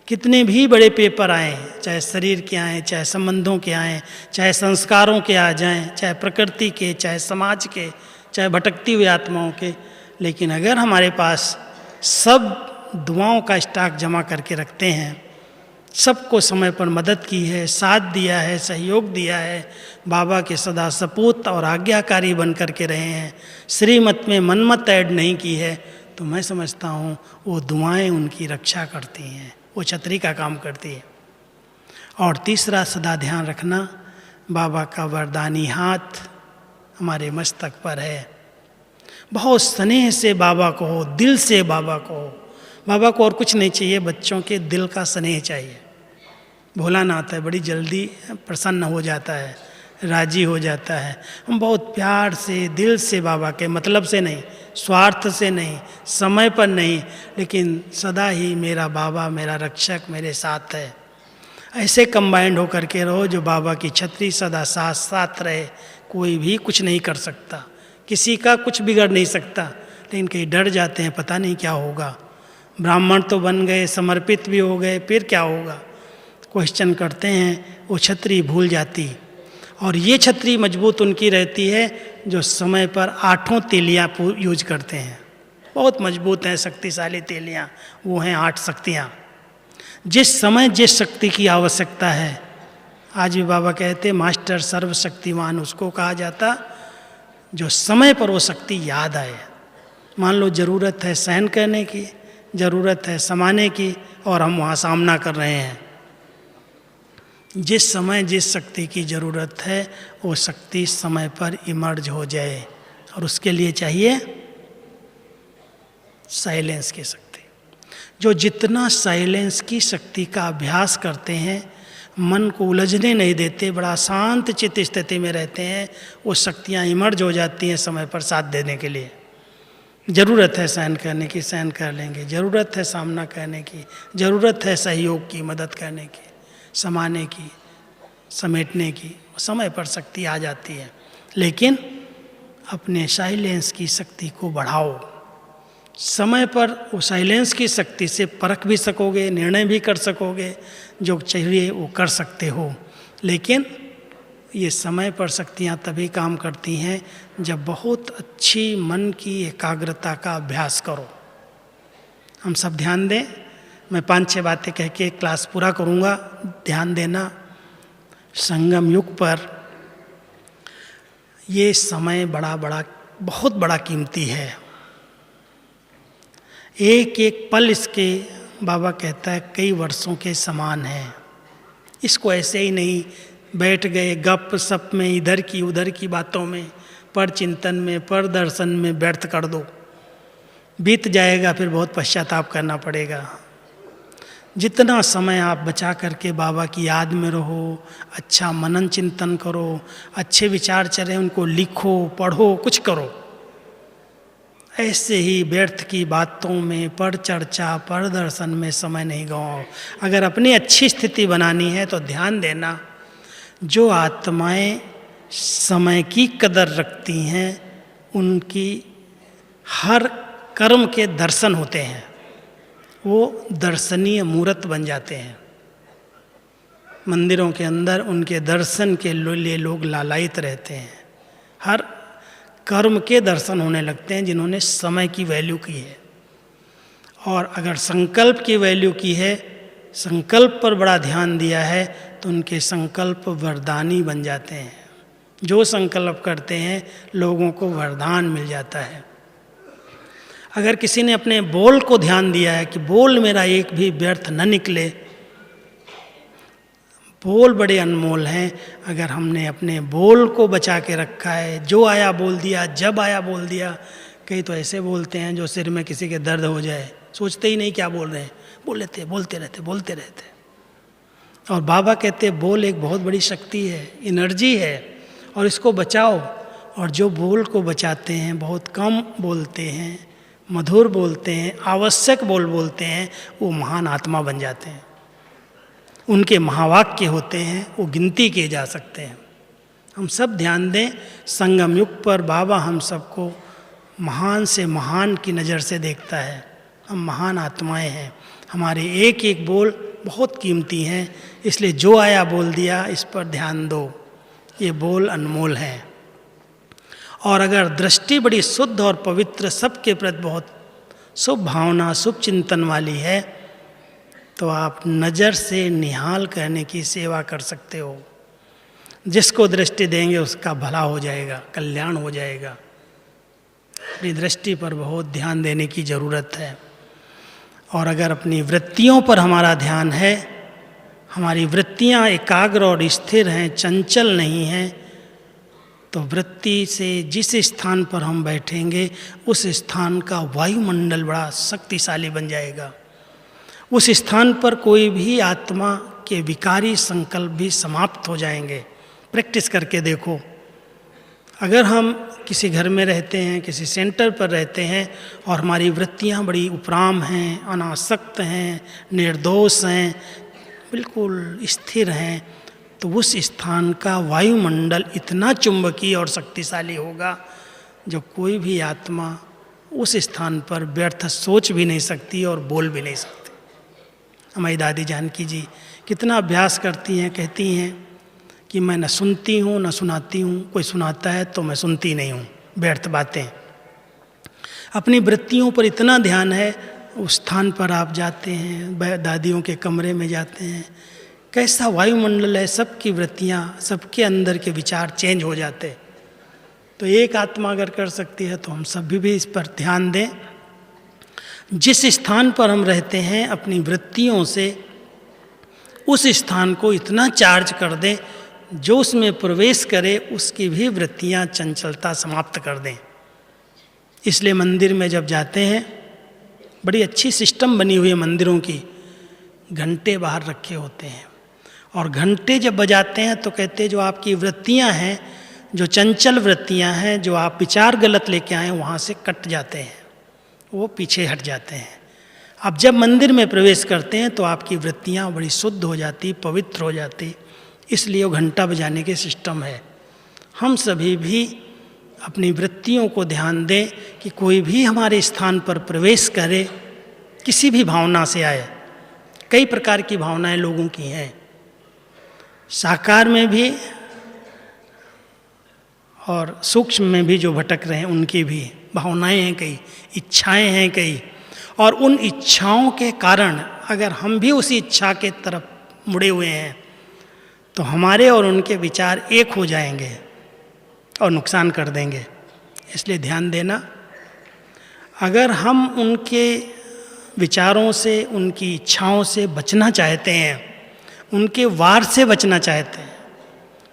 कितने भी बड़े पेपर आए, चाहे शरीर के आए, चाहे संबंधों के आए, चाहे संस्कारों के आ जाएं, चाहे प्रकृति के, चाहे समाज के, चाहे भटकती हुई आत्माओं के, लेकिन अगर हमारे पास सब दुआओं का स्टॉक जमा करके रखते हैं, सबको समय पर मदद की है, साथ दिया है, सहयोग दिया है, बाबा के सदा सपूत और आज्ञाकारी बन करके रहे हैं, श्रीमत में मनमत ऐड नहीं की है, तो मैं समझता हूँ वो दुआएं उनकी रक्षा करती हैं, वो छतरी का काम करती है। और तीसरा सदा ध्यान रखना, बाबा का वरदानी हाथ हमारे मस्तक पर है। बहुत स्नेह से बाबा को हो, दिल से बाबा को हो। बाबा को और कुछ नहीं चाहिए, बच्चों के दिल का स्नेह चाहिए। भोलानाथ है, बड़ी जल्दी प्रसन्न हो जाता है, राजी हो जाता है। हम बहुत प्यार से दिल से बाबा के, मतलब से नहीं, स्वार्थ से नहीं, समय पर नहीं, लेकिन सदा ही मेरा बाबा मेरा रक्षक मेरे साथ है, ऐसे कंबाइंड होकर के रहो जो बाबा की छतरी सदा साथ साथ रहे। कोई भी कुछ नहीं कर सकता, किसी का कुछ बिगड़ नहीं सकता, लेकिन कहीं डर जाते हैं पता नहीं क्या होगा। ब्राह्मण तो बन गए, समर्पित भी हो गए, फिर क्या होगा, क्वेश्चन करते हैं, वो छतरी भूल जाती। और ये छतरी मजबूत उनकी रहती है जो समय पर 8 तेलियाँ यूज करते हैं। बहुत मजबूत हैं, शक्तिशाली तेलियाँ, वो हैं 8 शक्तियाँ। जिस समय जिस शक्ति की आवश्यकता है, आज भी बाबा कहते मास्टर सर्वशक्तिमान उसको कहा जाता जो समय पर वो शक्ति याद आए। मान लो ज़रूरत है सहन करने की, ज़रूरत है समाने की, और हम वहाँ सामना कर रहे हैं। जिस समय जिस शक्ति की ज़रूरत है वो शक्ति समय पर इमर्ज हो जाए, और उसके लिए चाहिए साइलेंस की शक्ति। जो जितना साइलेंस की शक्ति का अभ्यास करते हैं, मन को उलझने नहीं देते, बड़ा शांत चित्त स्थिति में रहते हैं, वो शक्तियाँ इमर्ज हो जाती हैं समय पर साथ देने के लिए। ज़रूरत है सहन करने की, सहन कर लेंगे, ज़रूरत है सामना करने की, ज़रूरत है सहयोग की, मदद करने की, समाने की, समेटने की, समय पर शक्ति आ जाती है। लेकिन अपने साइलेंस की शक्ति को बढ़ाओ। समय पर वो साइलेंस की शक्ति से परख भी सकोगे, निर्णय भी कर सकोगे, जो चाहिए वो कर सकते हो। लेकिन ये समय पर शक्तियाँ तभी काम करती हैं जब बहुत अच्छी मन की एकाग्रता का अभ्यास करो। हम सब ध्यान दें, मैं 5-6 बातें कह के क्लास पूरा करूँगा, ध्यान देना। संगम युग पर ये समय बहुत बड़ा कीमती है। एक एक पल इसके बाबा कहता है कई वर्षों के समान है। इसको ऐसे ही नहीं बैठ गए गप सप में, इधर की उधर की बातों में, पर चिंतन में, पर दर्शन में व्यर्थ कर दो, बीत जाएगा, फिर बहुत पश्चाताप करना पड़ेगा। जितना समय आप बचा करके बाबा की याद में रहो, अच्छा मनन चिंतन करो, अच्छे विचार चले उनको लिखो, पढ़ो, कुछ करो। ऐसे ही व्यर्थ की बातों में, पर चर्चा, पर दर्शन में समय नहीं गवाओ। अगर अपनी अच्छी स्थिति बनानी है तो ध्यान देना, जो आत्माएं समय की कदर रखती हैं उनकी हर कर्म के दर्शन होते हैं, वो दर्शनीय मूर्त बन जाते हैं। मंदिरों के अंदर उनके दर्शन के लिए लोग लालायित रहते हैं। हर कर्म के दर्शन होने लगते हैं जिन्होंने समय की वैल्यू की है। और अगर संकल्प की वैल्यू की है, संकल्प पर बड़ा ध्यान दिया है, तो उनके संकल्प वरदानी बन जाते हैं। जो संकल्प करते हैं लोगों को वरदान मिल जाता है। अगर किसी ने अपने बोल को ध्यान दिया है कि बोल मेरा एक भी व्यर्थ न निकले, बोल बड़े अनमोल हैं। अगर हमने अपने बोल को बचा के रखा है, जो आया बोल दिया, जब आया बोल दिया। कई तो ऐसे बोलते हैं जो सिर में किसी के दर्द हो जाए, सोचते ही नहीं क्या बोल रहे हैं, बोलते रहते। और बाबा कहते हैं बोल एक बहुत बड़ी शक्ति है, एनर्जी है, और इसको बचाओ। और जो बोल को बचाते हैं, बहुत कम बोलते हैं, मधुर बोलते हैं, आवश्यक बोल बोलते हैं, वो महान आत्मा बन जाते हैं। उनके महावाक्य होते हैं, वो गिनती किए जा सकते हैं। हम सब ध्यान दें, संगम युग पर बाबा हम सबको महान से महान की नज़र से देखता है। हम महान आत्माएं हैं, हमारे एक एक बोल बहुत कीमती हैं। इसलिए जो आया बोल दिया, इस पर ध्यान दो, ये बोल अनमोल हैं। और अगर दृष्टि बड़ी शुद्ध और पवित्र, सबके प्रति बहुत शुभ भावना, शुभ चिंतन वाली है, तो आप नज़र से निहाल करने की सेवा कर सकते हो। जिसको दृष्टि देंगे उसका भला हो जाएगा, कल्याण हो जाएगा। अपनी दृष्टि पर बहुत ध्यान देने की ज़रूरत है। और अगर अपनी वृत्तियों पर हमारा ध्यान है, हमारी वृत्तियाँ एकाग्र और स्थिर हैं, चंचल नहीं हैं, तो वृत्ति से जिस स्थान पर हम बैठेंगे उस स्थान का वायुमंडल बड़ा शक्तिशाली बन जाएगा। उस स्थान पर कोई भी आत्मा के विकारी संकल्प भी समाप्त हो जाएंगे। प्रैक्टिस करके देखो। अगर हम किसी घर में रहते हैं, किसी सेंटर पर रहते हैं और हमारी वृत्तियाँ बड़ी उपराम हैं, अनासक्त हैं, निर्दोष हैं, बिल्कुल स्थिर हैं, तो उस स्थान का वायुमंडल इतना चुंबकीय और शक्तिशाली होगा जो कोई भी आत्मा उस स्थान पर व्यर्थ सोच भी नहीं सकती और बोल भी नहीं सकती। हमारी दादी जानकी जी कितना अभ्यास करती हैं, कहती हैं कि मैं न सुनती हूँ न सुनाती हूँ, कोई सुनाता है तो मैं सुनती नहीं हूँ, व्यर्थ बातें। अपनी वृत्तियों पर इतना ध्यान है। उस स्थान पर आप जाते हैं, दादियों के कमरे में जाते हैं, कैसा वायुमंडल है, सबकी वृत्तियाँ, सबके अंदर के विचार चेंज हो जाते। तो एक आत्मा अगर कर सकती है तो हम सभी भी इस पर ध्यान दें। जिस स्थान पर हम रहते हैं, अपनी वृत्तियों से उस स्थान को इतना चार्ज कर दें, जो उसमें प्रवेश करे उसकी भी वृत्तियाँ चंचलता समाप्त कर दें। इसलिए मंदिर में जब जाते हैं, बड़ी अच्छी सिस्टम बनी हुई है मंदिरों की, घंटे बाहर रखे होते हैं, और घंटे जब बजाते हैं तो कहते हैं जो आपकी वृत्तियाँ हैं, जो चंचल वृत्तियाँ हैं, जो आप विचार गलत लेके आए हैं, वहाँ से कट जाते हैं, वो पीछे हट जाते हैं। अब जब मंदिर में प्रवेश करते हैं तो आपकी वृत्तियाँ बड़ी शुद्ध हो जाती, पवित्र हो जाती। इसलिए वो घंटा बजाने के सिस्टम है। हम सभी भी अपनी वृत्तियों को ध्यान दें कि कोई भी हमारे स्थान पर प्रवेश करे, किसी भी भावना से आए। कई प्रकार की भावनाएं लोगों की हैं, साकार में भी और सूक्ष्म में भी जो भटक रहे हैं उनकी भी भावनाएं हैं, कई इच्छाएं हैं कई। और उन इच्छाओं के कारण अगर हम भी उसी इच्छा के तरफ मुड़े हुए हैं तो हमारे और उनके विचार एक हो जाएंगे और नुकसान कर देंगे। इसलिए ध्यान देना, अगर हम उनके विचारों से, उनकी इच्छाओं से बचना चाहते हैं, उनके वार से बचना चाहते हैं,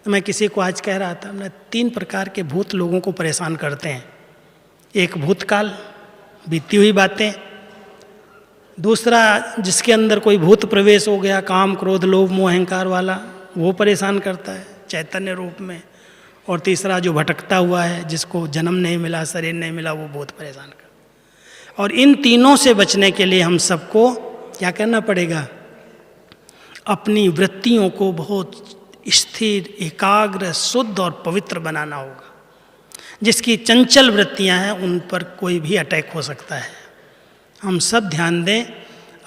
तो मैं किसी को आज कह रहा था, मैं 3 प्रकार के भूत लोगों को परेशान करते हैं। एक भूतकाल, बीती हुई बातें। दूसरा, जिसके अंदर कोई भूत प्रवेश हो गया, काम क्रोध लोभ मोह अहंकार वाला, वो परेशान करता है चैतन्य रूप में। और तीसरा जो भटकता हुआ है, जिसको जन्म नहीं मिला, शरीर नहीं मिला, वो बहुत परेशान करता। और इन तीनों से बचने के लिए हम सबको क्या करना पड़ेगा? अपनी वृत्तियों को बहुत स्थिर, एकाग्र, शुद्ध और पवित्र बनाना होगा। जिसकी चंचल वृत्तियां हैं उन पर कोई भी अटैक हो सकता है। हम सब ध्यान दें,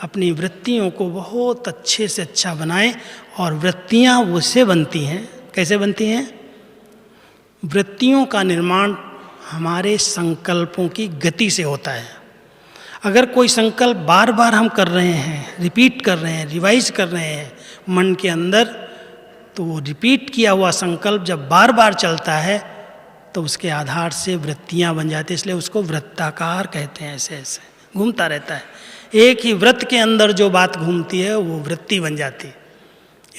अपनी वृत्तियों को बहुत अच्छे से अच्छा बनाएं। और वृत्तियां उससे बनती हैं, कैसे बनती हैं? वृत्तियों का निर्माण हमारे संकल्पों की गति से होता है। अगर कोई संकल्प बार बार हम कर रहे हैं, रिपीट कर रहे हैं, रिवाइज कर रहे हैं मन के अंदर, तो वो रिपीट किया हुआ संकल्प जब बार बार चलता है तो उसके आधार से वृत्तियाँ बन जाती है, इसलिए उसको वृत्ताकार कहते हैं। ऐसे ऐसे घूमता रहता है, एक ही वृत्त के अंदर जो बात घूमती है वो वृत्ति बन जाती है।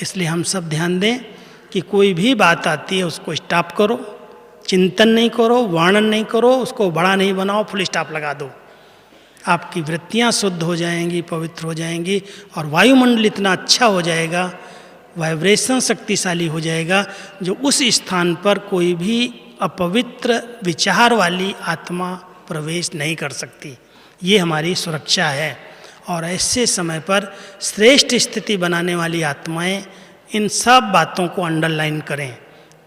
इसलिए हम सब ध्यान दें कि कोई भी बात आती है उसको स्टॉप करो, चिंतन नहीं करो, वर्णन नहीं करो, उसको बड़ा नहीं बनाओ, फुल स्टॉप लगा दो। आपकी वृत्तियाँ शुद्ध हो जाएंगी, पवित्र हो जाएंगी और वायुमंडल इतना अच्छा हो जाएगा, वाइब्रेशन शक्तिशाली हो जाएगा, जो उस स्थान पर कोई भी अपवित्र विचार वाली आत्मा प्रवेश नहीं कर सकती। ये हमारी सुरक्षा है। और ऐसे समय पर श्रेष्ठ स्थिति बनाने वाली आत्माएं इन सब बातों को अंडरलाइन करें,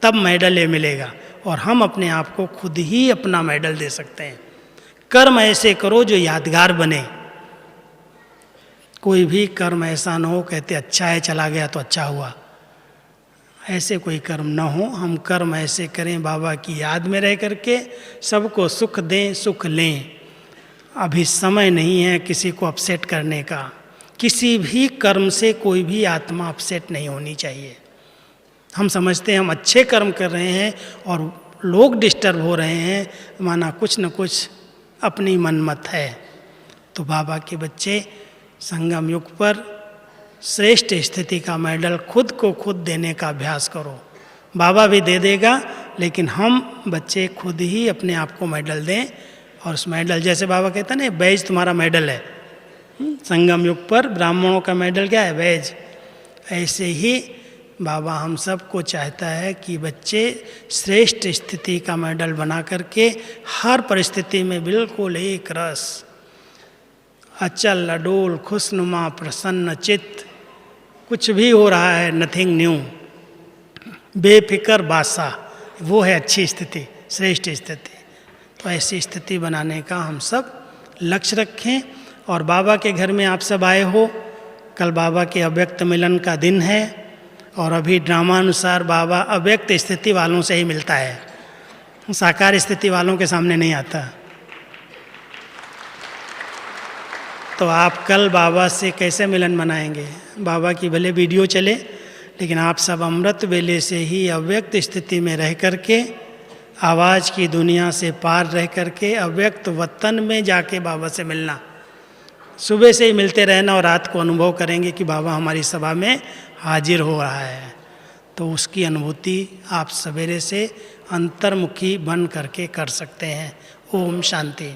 तब मेडल ये मिलेगा और हम अपने आप को खुद ही अपना मेडल दे सकते हैं। कर्म ऐसे करो जो यादगार बने। कोई भी कर्म ऐसा न हो कहते अच्छा है चला गया तो अच्छा हुआ, ऐसे कोई कर्म न हो। हम कर्म ऐसे करें बाबा की याद में रह करके सबको सुख दें, सुख लें। अभी समय नहीं है किसी को अपसेट करने का। किसी भी कर्म से कोई भी आत्मा अपसेट नहीं होनी चाहिए। हम समझते हैं हम अच्छे कर्म कर रहे हैं और लोग डिस्टर्ब हो रहे हैं, माना कुछ न कुछ अपनी मनमत है। तो बाबा के बच्चे संगम युग पर श्रेष्ठ स्थिति का मेडल खुद को खुद देने का अभ्यास करो। बाबा भी दे देगा, लेकिन हम बच्चे खुद ही अपने आप को मेडल दें। और उस मेडल, जैसे बाबा कहता है ना, बैज तुम्हारा मेडल है। संगम युग पर ब्राह्मणों का मेडल क्या है? बैज। ऐसे ही बाबा हम सबको चाहता है कि बच्चे श्रेष्ठ स्थिति का मेडल बना करके हर परिस्थिति में बिल्कुल एक रस, अचल अडोल, खुशनुमा, प्रसन्न चित्त, कुछ भी हो रहा है नथिंग न्यू, बेफिक्र बासा, वो है अच्छी स्थिति, श्रेष्ठ स्थिति। तो ऐसी स्थिति बनाने का हम सब लक्ष्य रखें। और बाबा के घर में आप सब आए हो, कल बाबा के अव्यक्त मिलन का दिन है और अभी ड्रामानुसार बाबा अव्यक्त स्थिति वालों से ही मिलता है, साकार स्थिति वालों के सामने नहीं आता। तो आप कल बाबा से कैसे मिलन मनाएंगे? बाबा की भले वीडियो चले, लेकिन आप सब अमृत वेले से ही अव्यक्त स्थिति में रह करके, आवाज़ की दुनिया से पार रह करके अव्यक्त वतन में जाके बाबा से मिलना। सुबह से ही मिलते रहना और रात को अनुभव करेंगे कि बाबा हमारी सभा में हाजिर हो रहा है। तो उसकी अनुभूति आप सवेरे से अंतर्मुखी बन करके कर सकते हैं। ओम शांति।